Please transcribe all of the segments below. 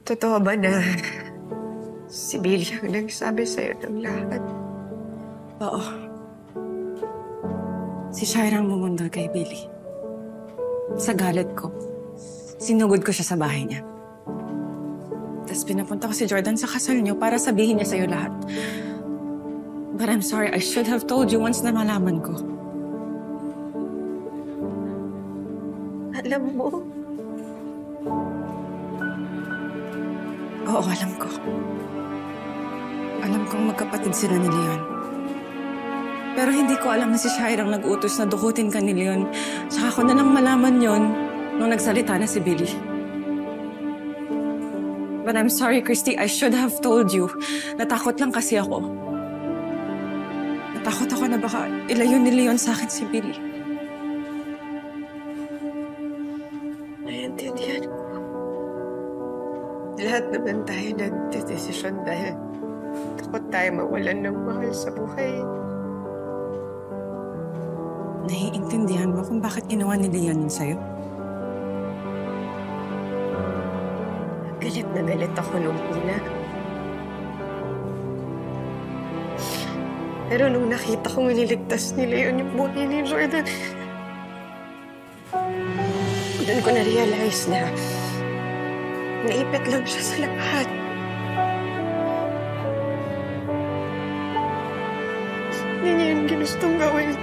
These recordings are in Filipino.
Totoo ba na si Billy ang nagsabi sa'yo ng lahat? Oo. Si Shaira ang bumundol kay Billy. Sa galit ko, sinugod ko siya sa bahay niya. Tapos pinapunta ko si Jordan sa kasal niyo para sabihin niya sa'yo lahat. But I'm sorry, I should have told you once na malaman ko. Alam mo? Oo, alam ko. Alam kong magkapatid sila ni Leon. Pero hindi ko alam na si Shaira ang nag-utos na dukutin ka ni Leon. Saka ko na lang malaman yon nung nagsalita na si Billy. But I'm sorry, Christy. I should have told you. Natakot lang kasi ako. Natakot ako na baka ilayo ni Leon sa akin si Billy. Naiintindihan ko. Lahat naman tayo nagdedesisyon dahil takot tayo mawalan ng mahal sa buhay. Naiintindihan mo kung bakit ginawa ni Leon yun sa'yo? Galit na galit ako nung una. Pero nung nakita kong ililigtas ni Leon yung buhay ni Jordan, doon ko na-realize na naipit lang siya sa lahat. Hindi niya yung ginustong gawin.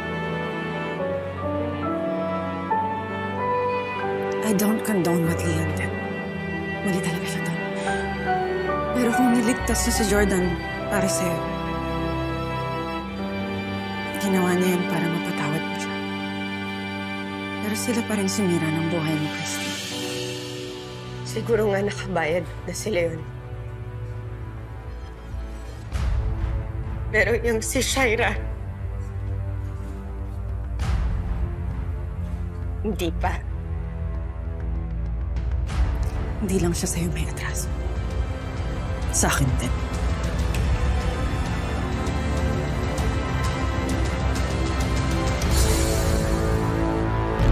I don't condone what Leon did. Mali talaga siya doon. Pero kung niligtas niya si Jordan para sa'yo, ginawa niya yun para mapatawad mo siya. Pero sila pa rin sumira ng buhay mo, Christy. Siguro nga nakabayad na si Leon. Pero yung si Shaira, hindi pa. Hindi lang siya sa'yo may atraso. Sa akin din.